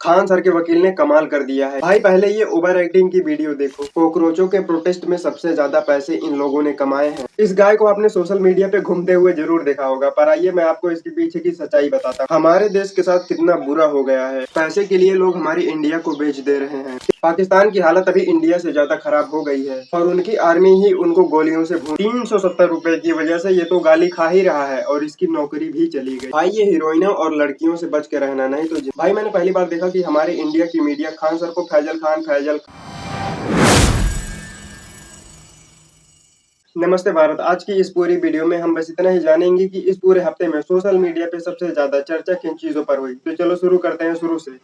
Khan sir के वकील ने कमाल कर दिया है भाई। पहले ये ओवर एक्टिंग की वीडियो देखो। कॉकरोचों के प्रोटेस्ट में सबसे ज्यादा पैसे इन लोगों ने कमाए हैं। इस गाय को आपने सोशल मीडिया पे घूमते हुए जरूर देखा होगा, पर आइए मैं आपको इसके पीछे की सच्चाई बताता हूँ। हमारे देश के साथ कितना बुरा हो गया है। पैसे के लिए लोग हमारी इंडिया को बेच दे रहे हैं। पाकिस्तान की हालत अभी इंडिया से ज्यादा खराब हो गई है और उनकी आर्मी ही उनको गोलियों से भून 370 रुपए की वजह से ये तो गाली खा ही रहा है और इसकी नौकरी भी चली गई। भाई ये हीरोइनों और लड़कियों से बच के रहना, नहीं तो भाई मैंने पहली बार देखा कि हमारे इंडिया की मीडिया खान सर को फैजल। नमस्ते भारत। आज की इस पूरी वीडियो में हम बस इतना ही जानेंगे कि इस पूरे हफ्ते में सोशल मीडिया पे सबसे ज्यादा चर्चा किन चीजों पर हुई। तो चलो शुरू करते हैं शुरू से।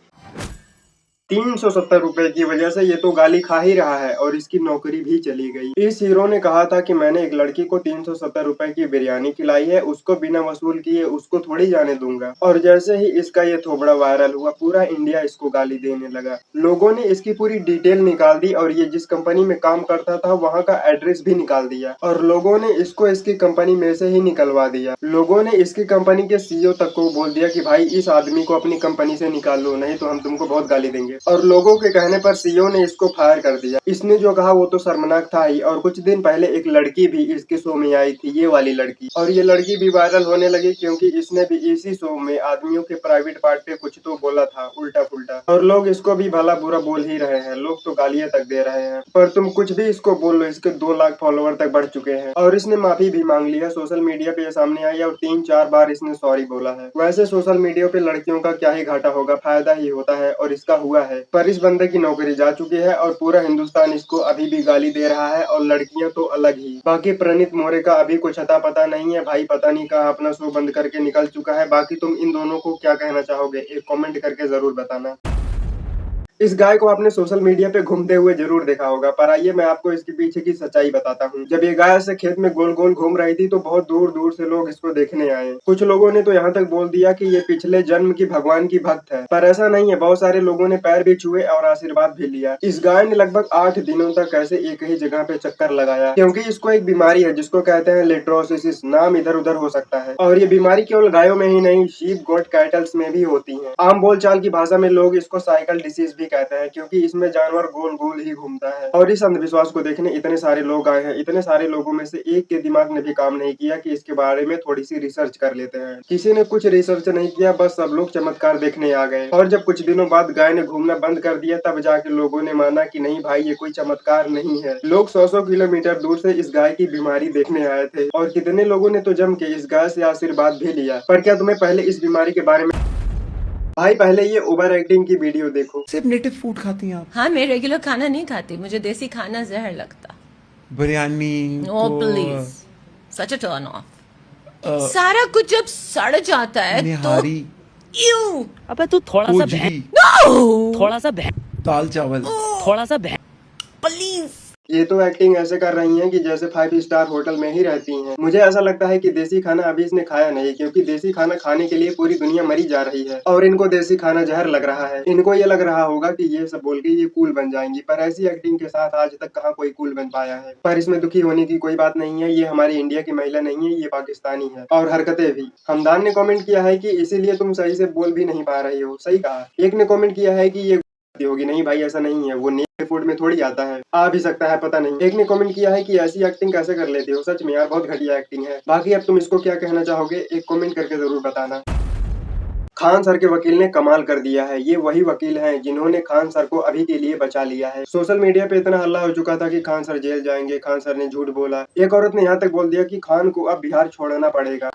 370 रुपए की वजह से ये तो गाली खा ही रहा है और इसकी नौकरी भी चली गई। इस हीरो ने कहा था कि मैंने एक लड़की को 370 रुपए की बिरयानी खिलाई है, उसको बिना वसूल किए उसको थोड़ी जाने दूंगा। और जैसे ही इसका ये थोबड़ा वायरल हुआ, पूरा इंडिया इसको गाली देने लगा। लोगों ने इसकी पूरी डिटेल निकाल दी और ये जिस कंपनी में काम करता था वहाँ का एड्रेस भी निकाल दिया और लोगों ने इसको इसकी कंपनी में से ही निकलवा दिया। लोगों ने इसकी कंपनी के सीईओ तक को बोल दिया कि भाई इस आदमी को अपनी कंपनी से निकाल लो, नहीं तो हम तुमको बहुत गाली देंगे। और लोगों के कहने पर सीईओ ने इसको फायर कर दिया। इसने जो कहा वो तो शर्मनाक था ही। और कुछ दिन पहले एक लड़की भी इसके शो में आई थी, ये वाली लड़की, और ये लड़की भी वायरल होने लगी क्योंकि इसने भी इसी शो में आदमियों के प्राइवेट पार्ट पे कुछ तो बोला था उल्टा फुल्टा, और लोग इसको भी भला बुरा बोल ही रहे हैं। लोग तो गालियां तक दे रहे हैं, पर तुम कुछ भी इसको बोल लो, इसके 2 लाख फॉलोवर तक बढ़ चुके हैं। और इसने माफी भी मांग लिया, सोशल मीडिया पे ये सामने आई और 3-4 बार इसने सॉरी बोला है। वैसे सोशल मीडिया पे लड़कियों का क्या ही घाटा होगा, फायदा ही होता है और इसका हुआ है। पर इस बंदे की नौकरी जा चुकी है और पूरा हिंदुस्तान इसको अभी भी गाली दे रहा है, और लड़कियां तो अलग ही। बाकी प्रणीत मोरे का अभी कुछ अता पता नहीं है भाई, पता नहीं कहाँ अपना शो बंद करके निकल चुका है। बाकी तुम इन दोनों को क्या कहना चाहोगे, एक कमेंट करके जरूर बताना। इस गाय को आपने सोशल मीडिया पे घूमते हुए जरूर देखा होगा, पर आइए मैं आपको इसके पीछे की सच्चाई बताता हूँ। जब ये गाय से खेत में गोल गोल घूम रही थी तो बहुत दूर दूर से लोग इसको देखने आए। कुछ लोगों ने तो यहाँ तक बोल दिया कि ये पिछले जन्म की भगवान की भक्त है, पर ऐसा नहीं है। बहुत सारे लोगों ने पैर भी छुए और आशीर्वाद भी लिया। इस गाय ने लगभग 8 दिनों तक ऐसे एक ही जगह पे चक्कर लगाया, क्योंकि इसको एक बीमारी है जिसको कहते हैं लेट्रोसिस। नाम इधर उधर हो सकता है, और ये बीमारी केवल गायों में ही नहीं, शीप गोट कैटल्स में भी होती है। आम बोलचाल की भाषा में लोग इसको साइकिल डिसीज भी कहते हैं, क्योंकि इसमें जानवर गोल गोल ही घूमता है। और इस अंधविश्वास को देखने इतने सारे लोग आए हैं। इतने सारे लोगों में से एक के दिमाग ने भी काम नहीं किया कि इसके बारे में थोड़ी सी रिसर्च कर लेते हैं। किसी ने कुछ रिसर्च नहीं किया, बस सब लोग चमत्कार देखने आ गए। और जब कुछ दिनों बाद गाय ने घूमना बंद कर दिया, तब जाके लोगों ने माना कि नहीं भाई ये कोई चमत्कार नहीं है। लोग 100-100 किलोमीटर दूर से इस गाय की बीमारी देखने आए थे, और कितने लोगों ने तो जम के इस गाय से आशीर्वाद भी लिया। पर क्या तुम्हें पहले इस बीमारी के बारे में भाई, पहले ये ओवर एक्टिंग की वीडियो देखो। सिर्फ नेटिव फूड खाती हैं आप? हाँ, मैं रेगुलर खाना नहीं खाती, मुझे देसी खाना जहर लगता। Biryani oh please, such a turn off. सारा कुछ जब सड़ जाता है निहारी, तो यू। अबे तू थोड़ा सा कोजी, थोड़ा सा दाल चावल, थोड़ा सा प्लीज। ये तो एक्टिंग ऐसे कर रही हैं कि जैसे 5 स्टार होटल में ही रहती हैं। मुझे ऐसा लगता है कि देसी खाना अभी इसने खाया नहीं, क्योंकि देसी खाना खाने के लिए पूरी दुनिया मरी जा रही है और इनको देसी खाना जहर लग रहा है। इनको ये लग रहा होगा कि ये सब बोल के ये कूल बन जाएंगी, पर ऐसी एक्टिंग के साथ आज तक कहाँ कोई कूल बन पाया है। पर इसमें दुखी होने की कोई बात नहीं है, ये हमारी इंडिया की महिला नहीं है, ये पाकिस्तानी है। और हरकतें भी। हमदान ने कॉमेंट किया है कि इसीलिए तुम सही से बोल भी नहीं पा रही हो। सही कहा। एक ने कॉमेंट किया है कि ये होगी, नहीं भाई ऐसा नहीं है, वो नेक फूड में थोड़ी आता है, आ भी सकता है पता नहीं। एक ने कमेंट किया है कि ऐसी एक्टिंग कैसे कर लेते हो, सच में यार बहुत घटिया एक्टिंग है। बाकी अब तुम इसको क्या कहना चाहोगे, एक कमेंट करके जरूर बताना। खान सर के वकील ने कमाल कर दिया है। ये वही वकील हैं जिन्होंने खान सर को अभी के लिए बचा लिया है। सोशल मीडिया पे इतना हल्ला हो चुका था कि खान सर जेल जाएंगे, खान सर ने झूठ बोला। एक औरत ने यहाँ तक बोल दिया कि खान को अब बिहार छोड़ना पड़ेगा।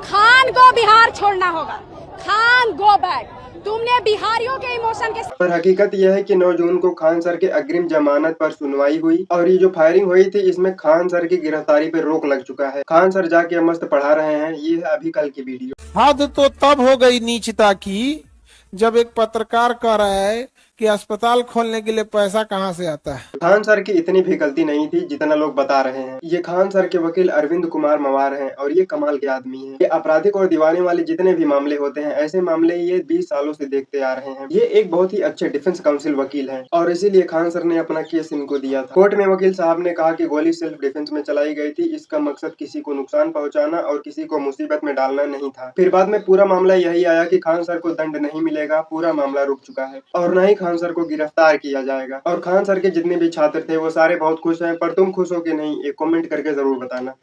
खान को बिहार छोड़ना होगा। Khan go back. तुमने बिहारियों के इमोशन के। पर हकीकत यह है कि 9 जून को खान सर के अग्रिम जमानत पर सुनवाई हुई, और ये जो फायरिंग हुई थी इसमें खान सर की गिरफ्तारी पर रोक लग चुका है। खान सर जाके मस्त पढ़ा रहे हैं। ये है अभी कल की वीडियो। हद तो तब हो गई नीचता की जब एक पत्रकार कह रहा है कि अस्पताल खोलने के लिए पैसा कहाँ से आता है। खान सर की इतनी भी गलती नहीं थी जितना लोग बता रहे हैं। ये खान सर के वकील अरविंद कुमार मवार हैं और ये कमाल के आदमी हैं। ये आपराधिक और दीवाने वाले जितने भी मामले होते हैं, ऐसे मामले ये 20 सालों से देखते आ रहे हैं। ये एक बहुत ही अच्छे डिफेंस काउंसिल वकील हैं और इसीलिए खान सर ने अपना केस इनको दिया था। कोर्ट में वकील साहब ने कहा कि गोली सेल्फ डिफेंस में चलाई गई थी, इसका मकसद किसी को नुकसान पहुँचाना और किसी को मुसीबत में डालना नहीं था। फिर बाद में पूरा मामला यही आया कि खान सर को दंड नहीं मिलेगा, पूरा मामला रुक चुका है और न ही खान सर को गिरफ्तार किया जाएगा। और खान सर के जितने भी छात्र थे वो सारे बहुत खुश हैं, पर तुम खुश हो कि नहीं, एक कमेंट करके जरूर बताना।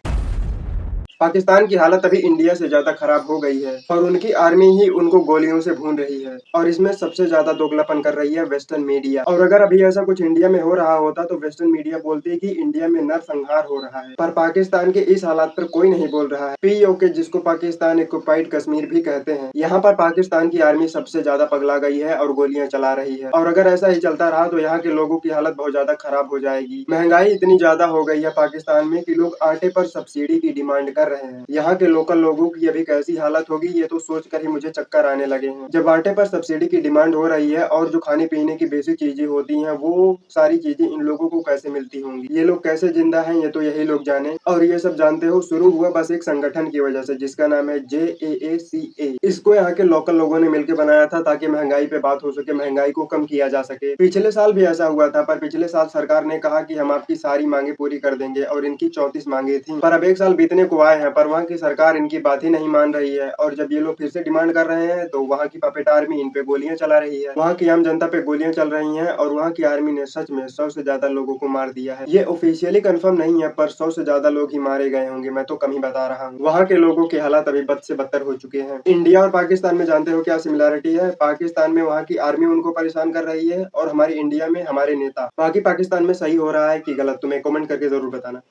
पाकिस्तान की हालत अभी इंडिया से ज्यादा खराब हो गई है और उनकी आर्मी ही उनको गोलियों से भून रही है और इसमें सबसे ज्यादा दोगलापन कर रही है वेस्टर्न मीडिया। और अगर अभी ऐसा कुछ इंडिया में हो रहा होता तो वेस्टर्न मीडिया बोलती कि इंडिया में नरसंहार हो रहा है, पर पाकिस्तान के इस हालात पर कोई नहीं बोल रहा है। पीओके, जिसको पाकिस्तान ऑक्युपाइड कश्मीर भी कहते हैं, यहाँ पर पाकिस्तान की आर्मी सबसे ज्यादा पगला गई है और गोलियां चला रही है। और अगर ऐसा ही चलता रहा तो यहाँ के लोगों की हालत बहुत ज्यादा खराब हो जाएगी। महंगाई इतनी ज्यादा हो गई है पाकिस्तान में कि लोग आटे पर सब्सिडी की डिमांड कर रहे हैं। यहाँ के लोकल लोगों की अभी कैसी हालत होगी ये तो सोचकर ही मुझे चक्कर आने लगे हैं। जब आटे पर सब्सिडी की डिमांड हो रही है और जो खाने पीने की बेसिक चीजें होती हैं वो सारी चीजें इन लोगों को कैसे मिलती होंगी, ये लोग कैसे जिंदा हैं ये तो यही लोग जाने। और ये सब जानते हो शुरू हुआ बस एक संगठन की वजह से जिसका नाम है JAACA। इसको यहाँ के लोकल लोगों ने मिलकर बनाया था ताकि महंगाई पे बात हो सके, महंगाई को कम किया जा सके। पिछले साल भी ऐसा हुआ था, पर पिछले साल सरकार ने कहा कि हम आपकी सारी मांगे पूरी कर देंगे और इनकी 34 मांगे थी। पर अब एक साल बीतने को आए हैं पर वहाँ की सरकार इनकी बात ही नहीं मान रही है। और जब ये लोग फिर से डिमांड कर रहे हैं तो वहाँ की पपेट आर्मी इन पे गोलियां चला रही है, वहाँ की आम जनता पे गोलियां चल रही हैं और वहाँ की आर्मी ने सच में 100 से ज्यादा लोगों को मार दिया है। ये ऑफिशियली कंफर्म नहीं है पर 100 से ज्यादा लोग ही मारे गए होंगे, मैं तो कम ही बता रहा हूँ। वहाँ के लोगों के हालात अभी बद से बदतर हो चुके हैं। इंडिया और पाकिस्तान में जानते हो क्या सिमिलरिटी है? पाकिस्तान में वहाँ की आर्मी उनको परेशान कर रही है और हमारी इंडिया में हमारे नेता। बाकी पाकिस्तान में सही हो रहा है कि गलत, तुम्हें कमेंट करके जरूर बताना।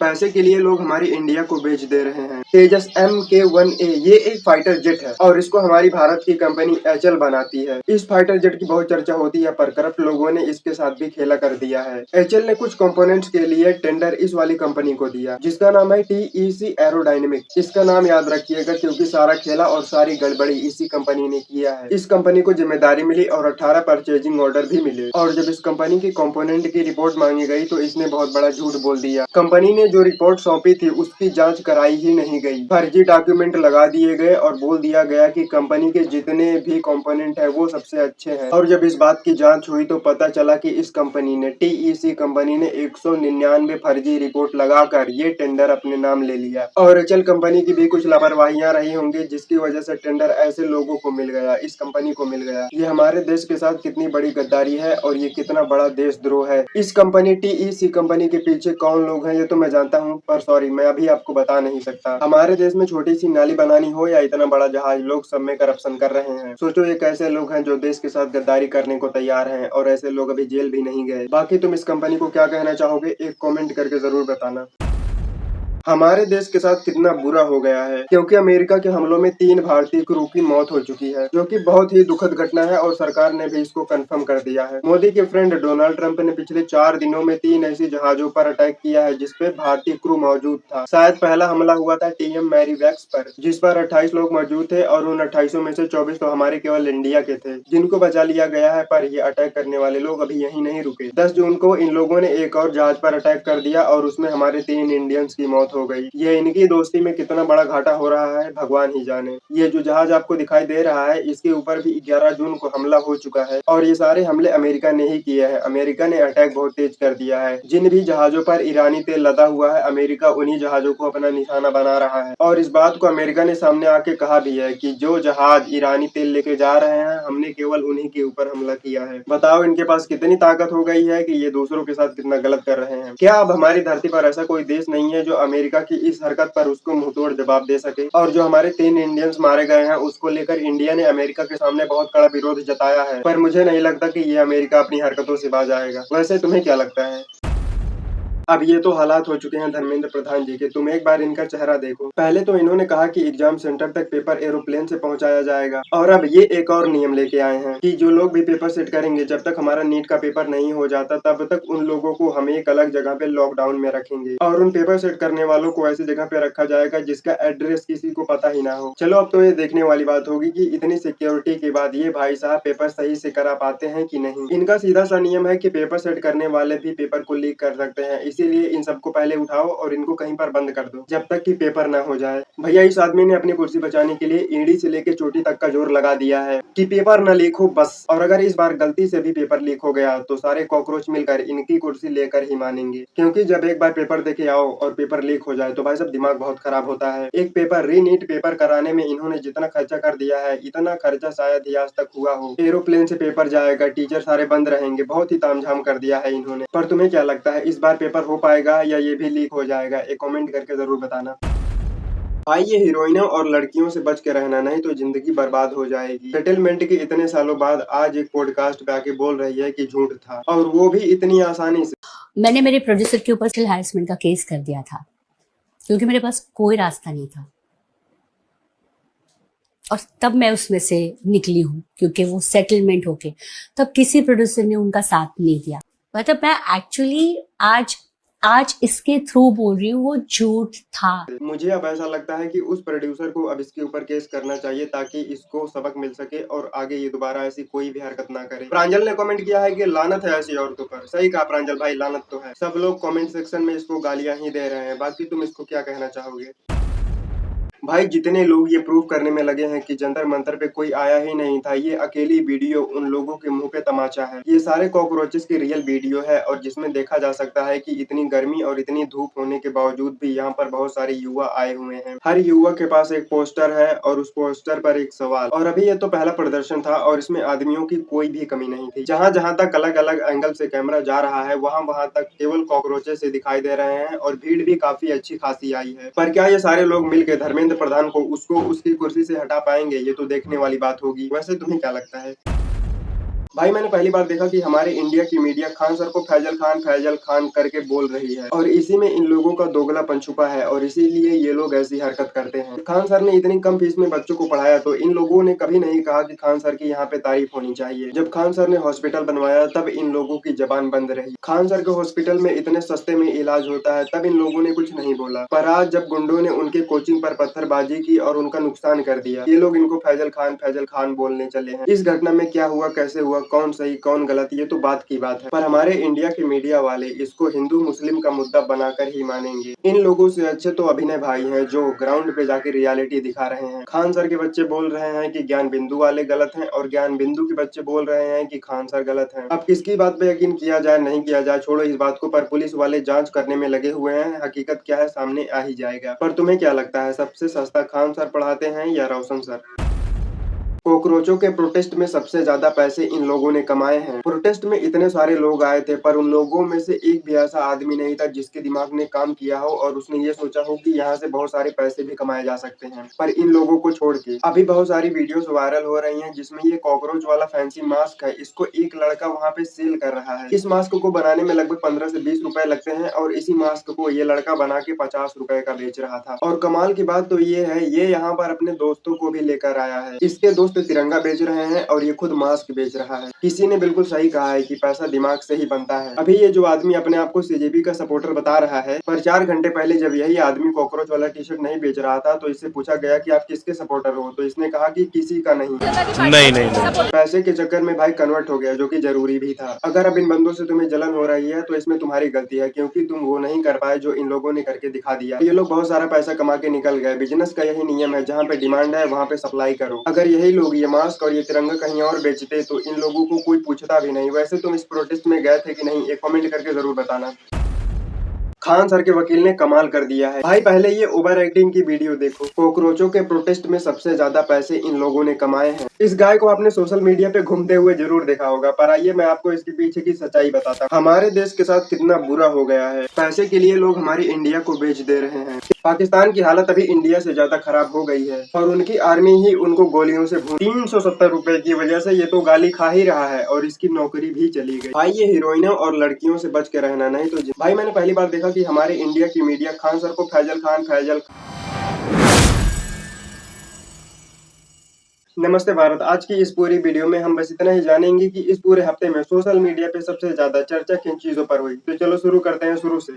पैसे के लिए लोग हमारी इंडिया को बेच दे रहे हैं। तेजस MK1A ये एक फाइटर जेट है और इसको हमारी भारत की कंपनी HAL बनाती है। इस फाइटर जेट की बहुत चर्चा होती है पर करप्ट लोगों ने इसके साथ भी खेला कर दिया है। HAL ने कुछ कंपोनेंट्स के लिए टेंडर इस वाली कंपनी को दिया जिसका नाम है TEC एरोडायनेमिक। इसका नाम याद रखिएगा क्योंकि सारा खेला और सारी गड़बड़ी इसी कंपनी ने किया है। इस कंपनी को जिम्मेदारी मिली और 18 परचेजिंग ऑर्डर भी मिले और जब इस कंपनी की कंपोनेंट की रिपोर्ट मांगी गई तो इसने बहुत बड़ा झूठ बोल दिया। कंपनी ने जो रिपोर्ट सौंपी थी उसकी जांच कराई ही नहीं गई, फर्जी डॉक्यूमेंट लगा दिए गए और बोल दिया गया कि कंपनी के जितने भी कंपोनेंट है वो सबसे अच्छे हैं। और जब इस बात की जांच हुई तो पता चला कि इस कंपनी ने TEC कंपनी ने 199 फर्जी रिपोर्ट लगाकर ये टेंडर अपने नाम ले लिया। और HAL कंपनी की भी कुछ लापरवाहियां रही होंगी जिसकी वजह से टेंडर ऐसे लोगों को मिल गया, इस कंपनी को मिल गया। ये हमारे देश के साथ कितनी बड़ी गद्दारी है और ये कितना बड़ा देशद्रोह है। इस कंपनी TEC कंपनी के पीछे कौन लोग हैं ये तो मैं जानता हूँ पर सॉरी मैं अभी आपको बता नहीं सकता। हमारे देश में छोटी सी नाली बनानी हो या इतना बड़ा जहाज, लोग सब में करप्शन कर रहे हैं। सोचो ये कैसे लोग हैं जो देश के साथ गद्दारी करने को तैयार हैं और ऐसे लोग अभी जेल भी नहीं गए। बाकी तुम इस कंपनी को क्या कहना चाहोगे एक कमेंट करके जरूर बताना। हमारे देश के साथ कितना बुरा हो गया है क्योंकि अमेरिका के हमलों में 3 भारतीय क्रू की मौत हो चुकी है जो कि बहुत ही दुखद घटना है और सरकार ने भी इसको कंफर्म कर दिया है। मोदी के फ्रेंड डोनाल्ड ट्रंप ने पिछले 4 दिनों में 3 ऐसी जहाजों पर अटैक किया है जिसपे भारतीय क्रू मौजूद था। शायद पहला हमला हुआ था TM मैरीवैक्स पर जिस पर 28 लोग मौजूद थे और उन 28 में से 24 तो हमारे केवल इंडिया के थे जिनको बचा लिया गया है। पर ये अटैक करने वाले लोग अभी यहीं नहीं रुके। 10 जून को इन लोगों ने एक और जहाज पर अटैक कर दिया और उसमें हमारे 3 इंडियंस की मौत हो गई। ये इनकी दोस्ती में कितना बड़ा घाटा हो रहा है भगवान ही जाने। ये जो जहाज आपको दिखाई दे रहा है इसके ऊपर भी 11 जून को हमला हो चुका है और ये सारे हमले अमेरिका ने ही किए हैं। अमेरिका ने अटैक बहुत तेज कर दिया है। जिन भी जहाजों पर ईरानी तेल लदा हुआ है अमेरिका उन्हीं जहाजों को अपना निशाना बना रहा है और इस बात को अमेरिका ने सामने आके कहा भी है कि जो जहाज ईरानी तेल लेके जा रहे हैं हमने केवल उन्हीं के ऊपर हमला किया है। बताओ इनके पास कितनी ताकत हो गई है कि ये दूसरों के साथ कितना गलत कर रहे हैं। क्या अब हमारी धरती पर ऐसा कोई देश नहीं है जो अमेरिका की इस हरकत पर उसको मुंहतोड़ जवाब दे सके? और जो हमारे 3 इंडियंस मारे गए हैं उसको लेकर इंडिया ने अमेरिका के सामने बहुत कड़ा विरोध जताया है पर मुझे नहीं लगता कि ये अमेरिका अपनी हरकतों से बाज आएगा। वैसे तुम्हें क्या लगता है? अब ये तो हालात हो चुके हैं धर्मेंद्र प्रधान जी के, तुम एक बार इनका चेहरा देखो। पहले तो इन्होंने कहा कि एग्जाम सेंटर तक पेपर एरोप्लेन से पहुंचाया जाएगा, और अब ये एक और नियम लेके आए हैं कि जो लोग भी पेपर सेट करेंगे, जब तक हमारा नीट का पेपर नहीं हो जाता तब तक उन लोगों को हम एक अलग जगह पे लॉकडाउन में रखेंगे, और उन पेपर सेट करने वालों को ऐसी जगह पे रखा जाएगा जिसका एड्रेस किसी को पता ही ना हो। चलो अब तो ये देखने वाली बात होगी कि इतनी सिक्योरिटी के बाद ये भाई साहब पेपर सही से करा पाते हैं कि नहीं। इनका सीधा सा नियम है कि पेपर सेट करने वाले भी पेपर को लीक कर सकते हैं, इसीलिए इन सबको पहले उठाओ और इनको कहीं पर बंद कर दो जब तक कि पेपर ना हो जाए। भैया इस आदमी ने अपनी कुर्सी बचाने के लिए ईडी से लेके चोटी तक का जोर लगा दिया है कि पेपर न लीक हो बस, और अगर इस बार गलती से भी पेपर लीक हो गया तो सारे कॉकरोच मिलकर इनकी कुर्सी लेकर ही मानेंगे, क्योंकि जब एक बार पेपर देके आओ और पेपर लीक हो जाए तो भाई सब दिमाग बहुत खराब होता है। एक पेपर रीनीट पेपर कराने में इन्होंने जितना खर्चा कर दिया है, इतना खर्चा शायद ही आज तक हुआ हो। एरोप्लेन से पेपर जाएगा, टीचर सारे बंद रहेंगे, बहुत ही तामझाम कर दिया है इन्होंने। पर तुम्हें क्या लगता है इस बार पेपर हो पाएगा या ये भी लीक हो जाएगा? एक कमेंट करके जरूर बताना। भाई ये हीरोइनों और लड़कियों से बच के रहना, नहीं तो जिंदगी बर्बाद हो जाएगी। सेटलमेंट के इतने सालों बाद आज एक पॉडकास्ट पे आके बोल रही है कि झूठ था, और वो भी इतनी आसानी से। मैंने मेरे प्रोड्यूसर के ऊपर सेक्सुअल हैरेसमेंट का केस कर दिया था, क्योंकि मेरे पास कोई रास्ता नहीं था, और तब मैं उसमें से निकली हूँ, क्योंकि वो सेटलमेंट होके तब किसी प्रोड्यूसर ने उनका साथ नहीं दिया। मतलब मैं एक्चुअली आज इसके थ्रू बोल रही हूँ, वो झूठ था। मुझे अब ऐसा लगता है कि उस प्रोड्यूसर को अब इसके ऊपर केस करना चाहिए ताकि इसको सबक मिल सके और आगे ये दोबारा ऐसी कोई भी हरकत ना करे। प्रांजल ने कमेंट किया है कि लानत है ऐसी औरतों पर। सही कहा प्रांजल भाई, लानत तो है। सब लोग कमेंट सेक्शन में इसको गालियां ही दे रहे हैं, बाकी तुम इसको क्या कहना चाहोगे? भाई जितने लोग ये प्रूव करने में लगे हैं कि जंतर मंतर पे कोई आया ही नहीं था, ये अकेली वीडियो उन लोगों के मुंह पे तमाचा है। ये सारे कॉकरोचेस की रियल वीडियो है, और जिसमें देखा जा सकता है कि इतनी गर्मी और इतनी धूप होने के बावजूद भी यहाँ पर बहुत सारे युवा आए हुए हैं। हर युवा के पास एक पोस्टर है और उस पोस्टर पर एक सवाल। और अभी ये तो पहला प्रदर्शन था और इसमें आदमियों की कोई भी कमी नहीं थी। जहाँ जहाँ तक अलग अलग एंगल से कैमरा जा रहा है, वहाँ वहाँ तक केवल कॉकरोचेस से दिखाई दे रहे हैं, और भीड़ भी काफी अच्छी खासी आई है। पर क्या ये सारे लोग मिलकर धर्मेंद्र प्रधान को उसको उसकी कुर्सी से हटा पाएंगे? ये तो देखने वाली बात होगी। वैसे तुम्हें क्या लगता है? भाई मैंने पहली बार देखा कि हमारे इंडिया की मीडिया खान सर को फैजल खान करके बोल रही है, और इसी में इन लोगों का दोगलापन छुपा है, और इसीलिए ये लोग ऐसी हरकत करते हैं। खान सर ने इतनी कम फीस में बच्चों को पढ़ाया, तो इन लोगों ने कभी नहीं कहा कि खान सर की यहाँ पे तारीफ होनी चाहिए। जब खान सर ने हॉस्पिटल बनवाया तब इन लोगों की जबान बंद रही। खान सर के हॉस्पिटल में इतने सस्ते में इलाज होता है, तब इन लोगों ने कुछ नहीं बोला। पर आज जब गुंडों ने उनके कोचिंग पर पत्थरबाजी की और उनका नुकसान कर दिया, ये लोग इनको फैजल खान बोलने चले हैं। इस घटना में क्या हुआ, कैसे हुआ, कौन सही कौन गलत, ये तो बात की बात है। पर हमारे इंडिया के मीडिया वाले इसको हिंदू मुस्लिम का मुद्दा बनाकर ही मानेंगे। इन लोगों से अच्छे तो अभिनय भाई हैं, जो ग्राउंड पे जाके रियलिटी दिखा रहे हैं। खान सर के बच्चे बोल रहे हैं कि ज्ञान बिंदु वाले गलत हैं, और ज्ञान बिंदु के बच्चे बोल रहे हैं कि खान सर गलत हैं। अब किसकी बात पे यकीन किया जाए नहीं किया जाए, छोड़ो इस बात को। पर पुलिस वाले जांच करने में लगे हुए हैं, हकीकत क्या है सामने आ ही जाएगा। पर तुम्हें क्या लगता है, सबसे सस्ता खान सर पढ़ाते हैं या रोशन सर? कॉकरोचों के प्रोटेस्ट में सबसे ज्यादा पैसे इन लोगों ने कमाए हैं। प्रोटेस्ट में इतने सारे लोग आए थे, पर उन लोगों में से एक भी ऐसा आदमी नहीं था जिसके दिमाग ने काम किया हो और उसने ये सोचा हो कि यहाँ से बहुत सारे पैसे भी कमाए जा सकते हैं। पर इन लोगों को छोड़ के अभी बहुत सारी वीडियोस वायरल हो रही हैं, जिसमें ये कॉकरोच वाला फैंसी मास्क है, इसको एक लड़का वहाँ पे सेल कर रहा है। इस मास्क को बनाने में लगभग 15 से 20 रुपए लगते हैं, और इसी मास्क को ये लड़का बना के 50 रुपए का बेच रहा था। और कमाल की बात तो ये है, ये यहाँ पर अपने दोस्तों को भी लेकर आया है। इसके दोस्त तिरंगा बेच रहे हैं और ये खुद मास्क बेच रहा है। किसी ने बिल्कुल सही कहा है कि पैसा दिमाग से ही बनता है। अभी ये जो आदमी अपने आप को सीजेपी का सपोर्टर बता रहा है, पर 4 घंटे पहले जब यही आदमी कॉकरोच वाला टी शर्ट नहीं बेच रहा था, तो इससे पूछा गया कि आप किसके सपोर्टर हो, तो इसने कहा कि किसी का नहीं। पैसे के चक्कर में भाई कन्वर्ट हो गया, जो कि जरूरी भी था। अगर अब इन बंदों से तुम्हें जलन हो रही है तो इसमें तुम्हारी गलती है, क्योंकि तुम वो नहीं कर पाए जो इन लोगों ने करके दिखा दिया। ये लोग बहुत सारा पैसा कमा के निकल गए। बिजनेस का यही नियम है, जहाँ पे डिमांड है वहाँ पे सप्लाई करो। अगर यही लोग ये मास्क और ये तिरंगा कहीं और बेचते तो इन लोगों को कोई पूछता भी नहीं। वैसे तुम इस प्रोटेस्ट में गए थे कि नहीं, एक कमेंट करके जरूर बताना। खान सर के वकील ने कमाल कर दिया है भाई। पहले ये ओवर एक्टिंग की वीडियो देखो। कॉकरोचों के प्रोटेस्ट में सबसे ज्यादा पैसे इन लोगों ने कमाए हैं। इस गाय को आपने सोशल मीडिया पे घूमते हुए जरूर देखा होगा, पर आइए मैं आपको इसके पीछे की सच्चाई बताता हूँ। हमारे देश के साथ कितना बुरा हो गया है। पैसे के लिए लोग हमारी इंडिया को बेच दे रहे हैं। पाकिस्तान की हालत अभी इंडिया से ज्यादा खराब हो गई है और उनकी आर्मी ही उनको गोलियों से 370 रुपए की वजह से ये तो गाली खा ही रहा है और इसकी नौकरी भी चली गई। भाई ये हीरोइनों और लड़कियों से बच के रहना, नहीं तो भाई मैंने पहली बार देखा कि हमारे इंडिया की मीडिया खान सर को फैजल खान। नमस्ते भारत। आज की इस पूरी वीडियो में हम बस इतना ही जानेंगे कि इस पूरे हफ्ते में सोशल मीडिया पे सबसे ज्यादा चर्चा किन चीजों पर हुई। तो चलो शुरू करते हैं शुरू से।